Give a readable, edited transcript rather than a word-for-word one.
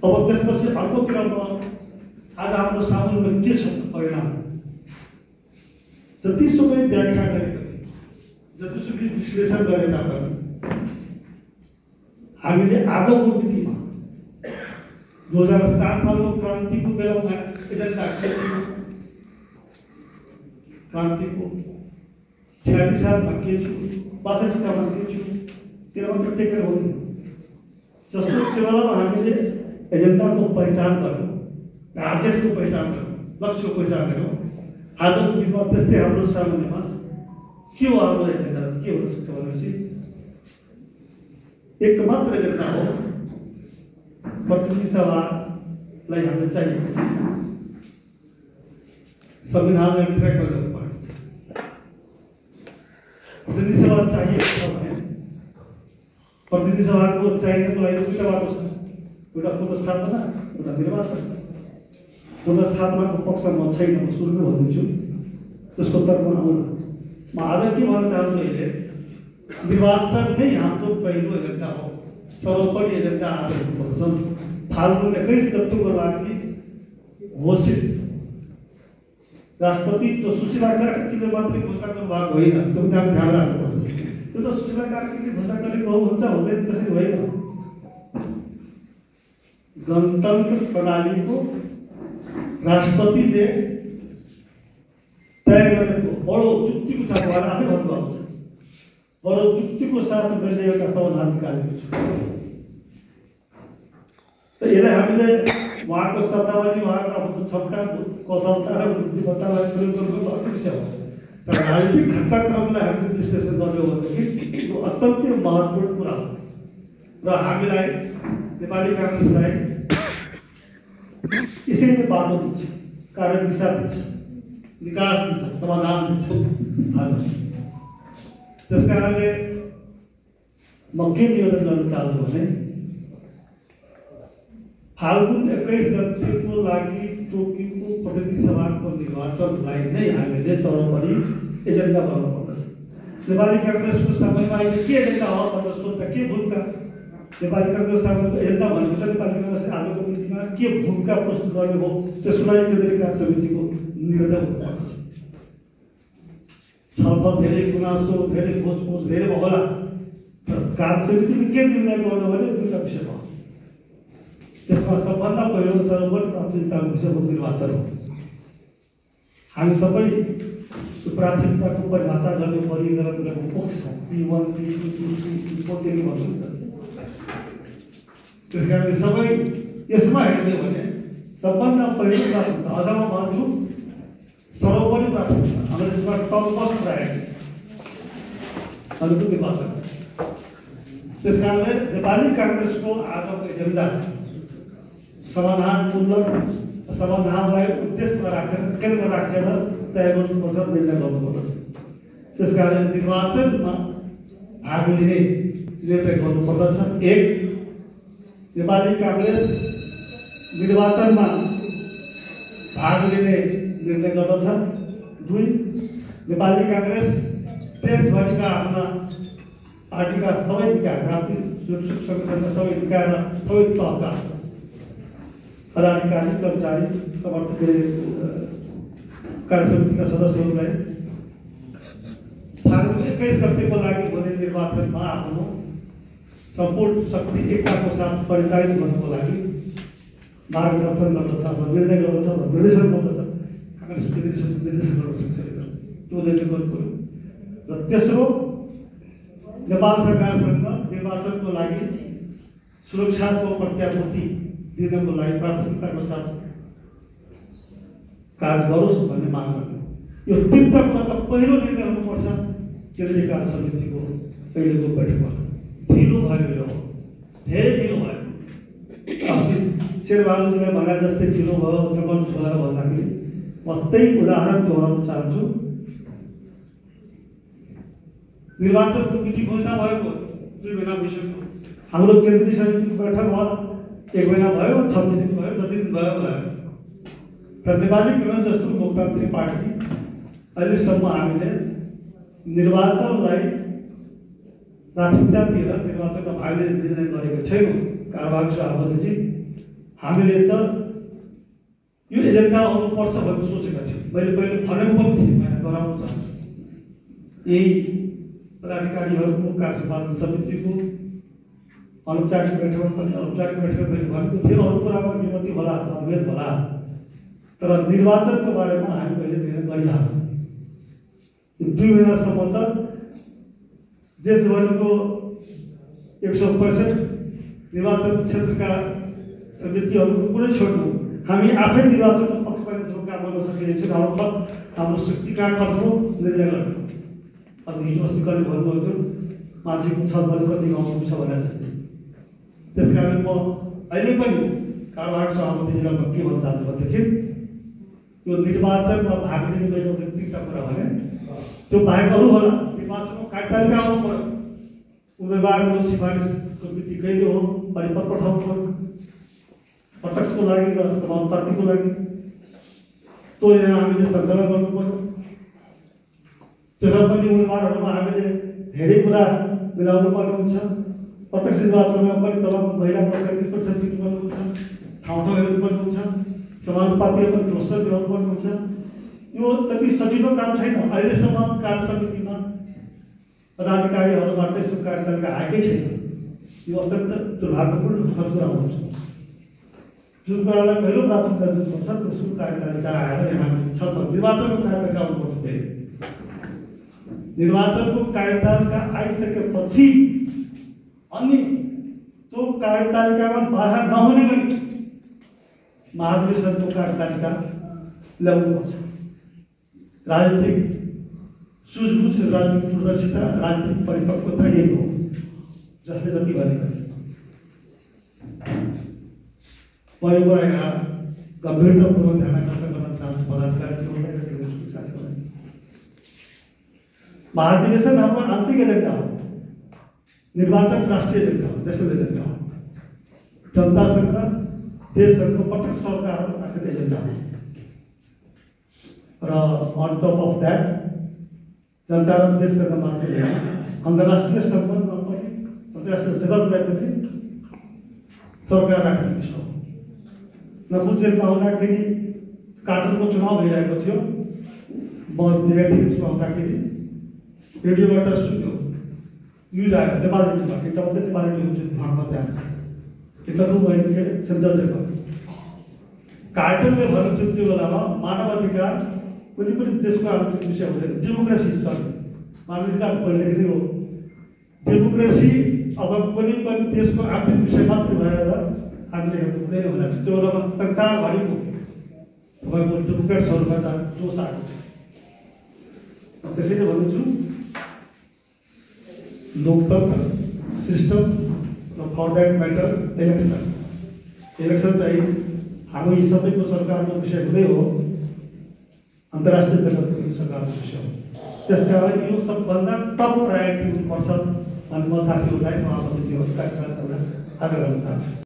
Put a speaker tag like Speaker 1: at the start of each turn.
Speaker 1: अब त्यसपछि अर्कोतिर आज हाम्रो सामुन्ने के छ परिणाम जतिसुकै व्याख्या गरेको जतिसुकै विश्लेषण गरे तापनि हामीले आजको मितिमा 2007 सालको क्रान्तिको बेलामा एजेन्डा क्रान्तिको 46 सालमा के छु 62 सालमा के छु त्यसमा प्रत्येक हुँदैन जस्तो बेलामा हामीले एजेन्डाको पहिचान गर्यौँ टार्गेटको पहिचान गर्यौँ लक्ष्यको पहिचान गर्यौँ आजको दिनमा त्यस्तै हाम्रो सामान्यमा के हो हाम्रो एजेन्डा के हुन सक्छ भनेपछि एक मात्र एजेन्डा हो प्रतिनिधि सभालाई हामीले चाहिएको छ संविधानलाई ट्र्याक गरेर पर्छ प्रतिनिधि सभा चाहिएको छ भने प्रतिनिधि सभाको चाहिएको लागि दुईटा बाटो छ एउटा पुनर्स्थापना एउटा निर्वाचन पुनर्स्थापनाको पक्षमा म छैन म सुरुमै भनिदिन्छु त्यसको तर्कमा आउन म आज के भन्न चाहन्छु अहिले निर्वाचन नै हाम्रो पहिलो एजेन्डा हो सर्वोपरि एजेन्डा आज हुनुपर्छ फाल्गुन 21 गतेको लागि घोषित राष्ट्रपति तो सुशीला कार्कीले मात्रै घोषणा गर्नुभएको होइन त्यो पनि ध्यान राख्नुपर्छ त्यो त सुशीला कार्कीले घोषणा गरेको हो हुन्छ हुँदैन त्यसरी होइन गणतन्त्र प्रणालीको राष्ट्रपतिले तय गरेको बडो जुक्तिको साथ उहाँले आफै भन्नुभएको छ बडो जुक्तिको साथ मैले एउटा समाधान निकालेको छु त यसलाई हामीले उहाँको शब्दावली उहाँको आफ्नो क्षमता कौशलता र बुद्धिमत्तालाई प्रयोग गर्नुको अर्को विषय हो तर राजनीतिक घटनाक्रमलाई हामीले विश्लेषण गर्ने हो भनेदेखि यो अत्यन्तै महत्त्वपूर्ण कुरा हो र हामीलाई नेपाली काङ्ग्रेसलाई यसैले बाटो दिन्छ कार्य दिशा दिन्छ विकास दिन्छ समाधान दिन्छ त्यस कारणले म के निवेदन गर्न चाहन्छु भने फाल्गुन 21 गतेको लागि तोकिएको प्रतिनिधि सभाको निर्वाचनलाई नै हामीले सर्वोपरि एजेन्डा बनाउनुपर्दछ नेपाली काङ्ग्रेसको समयमा अहिले के एजेन्डा हो भनेर सोध्दा के भूमिका नेपाली काङ्ग्रेस सामूहिक एजेन्डा भनेको चाहिँ नेपाली काङ्ग्रेसले आजको मितिमा के भूमिका प्रस्तुत गर्ने हो त्यसको लागि केन्द्रीय कार्य समितिको निर्णय हुनुपर्दछ छलफल धेरै गुनासो धेरै खोजखोज धेरै होला कार्य समितिले के निर्णय गर्नु भने दुईटा विषय भयो त्यसमा सबभन्दा पहिलो सर्वोपरि प्राथमिकताको विषय हो निर्वाचन हो हामी सबै प्राथमिकताको परिभाषा गर्ने परिगणना मुक्त छौँ P1 P2 P3 P4 भन्नु त्यस कारणले सबै यसमा हेर्ने भने सबभन्दा पहिलो प्राथमिकता अझ म भन्छु सर्वोपरि प्राथमिकता हाम्रो देशमा टप फर्स्ट प्रायोरिटी अनुकूल निर्वाचन त्यस कारणले नेपाली काङ्ग्रेसको आजको एजेन्डा समाधानमूलक समाधानलाई उद्देश्यमा राखेर केन्द्रमा राखेर तय गर्नुपर्छ निर्णय गर्नुपर्छ त्यस कारण निर्वाचनमा भाग लिने निर्णय गर्नुपर्दछ एक नेपाली काङ्ग्रेस निर्वाचनमा भाग लिने निर्णय गर्दछ दुई नेपाली काङ्ग्रेस देशभरिका आफ्ना पार्टीका सबै निकाय राजनीतिक सुरक्षित सङ्गठनका सबै निकाय र सबै तहका पदाधिकारी कर्मचारी समर्थक कार्य समितिका सदस्यहरूलाई फाल्गुन 21 गतेको लागि हुने निर्वाचनमा आफ्नो सम्पूर्ण शक्ति एकताको साथ परिचालित गर्नको लागि मार्गदर्शन गर्दछ निर्णय गर्दछ निर्देशन गर्दछ काङ्ग्रेस निर्देशन गर्न सक्छ त्यो गर्नु पर्यो र तेस्रो नेपाल सरकारसँग निर्वाचनको लागि सुरक्षाको प्रत्याभूति दिनको लागि प्राथमिकताको साथ कार्य गरोस् भन्ने माग गर्ने यो तीनटा कुराको पहिलो निर्णय हुनुपर्छ केन्द्रीय कार्य समितिको अहिलेको बैठकमा ढिलो भयो यो धेरै ढिलो भयो अस्ति शेरबहादुरजीले भने जस्तै ढिलो भयो जगन छोडेर भन्दाखेरि म त्यही उदाहरण दोहोऱ्याउन चाहन्छु निर्वाचनको मिति घोषणा भएको 2 महिना भइसक्यो हाम्रो केन्द्रीय समितिको बैठक भयो 1 महिना भयो 26 दिन भयो 10 दिन भयो र नेपाली काङ्ग्रेस जस्तो लोकतान्त्रिक पार्टी अहिलेसम्म हामीले निर्वाचनलाई प्राथमिकता दिएर निर्वाचनमा भाग लिने निर्णय गरेको छैनौँ। कार्यवाहक सभापतिजी, हामीले त यो एजेन्डा आउनुपर्छ भन्ने सोचेका थियौँ। मैले पहिले भनेको पनि थिएँ, मैले दोहोऱ्याउन चाहन्छु। यही पदाधिकारीहरूको कार्यसम्पादन समितिको अनौपचारिक बैठकमा पनि अनौपचारिक बैठकमा मैले भनेको थिएँ, अरू कुरामा विमति होला, मतभेद होला, तर निर्वाचनको बारेमा हामी पहिले निर्णय गरिहाल्छौँ। 2 महिनासम्म त देशभरिको 165 निर्वाचन क्षेत्रका व्यक्तिहरूको कुनै छोड्नु, हामी आफै निर्वाचनको पक्षमा काम गर्न सकिने छैन। हाम्रो शक्ति कहाँ खर्च हो निर्णय गर्नु। अनि हिजो अस्ति कहिले भन्नुभएको थियो मान्छेको छ भने कति गाउँको छ भनेर चाहिँ। त्यस कारण म अहिले पनि कार्यवाहक सभापतिजीलाई म के भन्न चाहन्छु भनेदेखि यो निर्वाचनमा भाग लिने मेरो व्यक्तिगत कुरा भने त्यो बाहेक अरू होला। निर्वाचनको कार्यतालिका आउनु पर्यो, उम्मेदवारको सिफारिसको मिति कहिले हो परिपत्र पठाउनु पर्यो, प्रत्यक्षको लागि र समानुपातिको लागि त्यो यहाँ हामीले सञ्चालन गर्नु पर्यो। त्यसमा पनि उम्मेदवारहरूमा हामीले धेरै कुरा मिलाउनु पर्ने हुन्छ। प्रत्यक्ष निर्वाचनमा पनि तल महिलाको 33% दिनुपर्ने हुन्छ, ठाउँ ठाउँ हेर्नुपर्ने हुन्छ, समानुपातिक पनि क्लस्टर मिलाउनु पर्ने हुन्छ। यो त्यति सजिलो काम छैन। अहिलेसम्म कार्य समितिमा पदाधिकारीहरूबाट यस्तो कार्यतालिका आएकै छैन। यो अत्यन्त दुर्भाग्यपूर्ण दुःखद कुरा हुन्छ। जुन कुरालाई पहिलो प्राथमिकता दिनुपर्छ त्यसको कार्यतालिका आएर यहाँ छ त निर्वाचनको कार्यतालिका आउनुपर्छ। निर्वाचनको कार्यतालिका आइसकेपछि अनि त्यो कार्यतालिकामा बाधा नहुने गरी महाधिवेशनको कार्यतालिका ल्याउनुपर्छ। राजनीतिक सुझबुझ, राजनीतिक दूरदर्शिता, राजनीतिक परिपक्वता यही हो जसले जति गरेको म यो कुरा यहाँ गम्भीरतापूर्वक ध्यान आकर्षण गर्न चाहन्छु। महाधिवेशन हाम्रो आन्तरिक एजेन्डा हो। निर्वाचन राष्ट्रिय एजेन्डा हो, नेसनल एजेन्डा हो। जनतासँग देशहरूको प्रत्येक सरकारहरू राख्ने एजेन्डा हो। र अन टप अफ द्याट जनता र देशसँग मात्रै अन्तर्राष्ट्रिय सम्बन्धमा पनि अन्तर्राष्ट्रिय जगतलाई पनि सरकार राख्ने विषय हो। नकुञ्जेलमा आउँदाखेरि कार्टुनको चुनाव भइरहेको थियो। म विद्यार्थीमा आउँदाखेरि रेडियोबाट सुन्यो न्युज आयो नेपाली न्युजमा। एउटा मात्रै नेपाली न्युज भागमा त्यहाँ एकदम मैले सेन्ट्रल कार्टुनले भन्नु थियो त्यो बेलामा मानव अधिकार कुनै पनि देशको आन्तरिक विषय हुँदैन, डेमोक्रेसी छ। मानवाधिकार पहिलेदेखि हो। डेमोक्रेसी अब कुनै पनि देशको आन्तरिक विषय मात्रै भएर हामीले हेर्नु हुँदैन भनेर त्यो बेलामा संसारभरिको तपाईँको डेमोक्रेट्सहरूबाट जोस आएको छ। त्यसैले भन्छु लोकतन्त्र सिस्टम र फर द्याट म्याटर इलेक्सन चाहिँ हाम्रो यी सबैको सरकारको विषय हुँदै हो, अन्तर्राष्ट्रिय जगतको सरकारको विषय हो। त्यसकारण यो सबभन्दा टप प्रायोरिटी हुनुपर्छ भन्ने म साथीहरूलाई सभापतिज्यूहरू कार्यक्रमहरूलाई आग्रह गर्न चाहन्छु।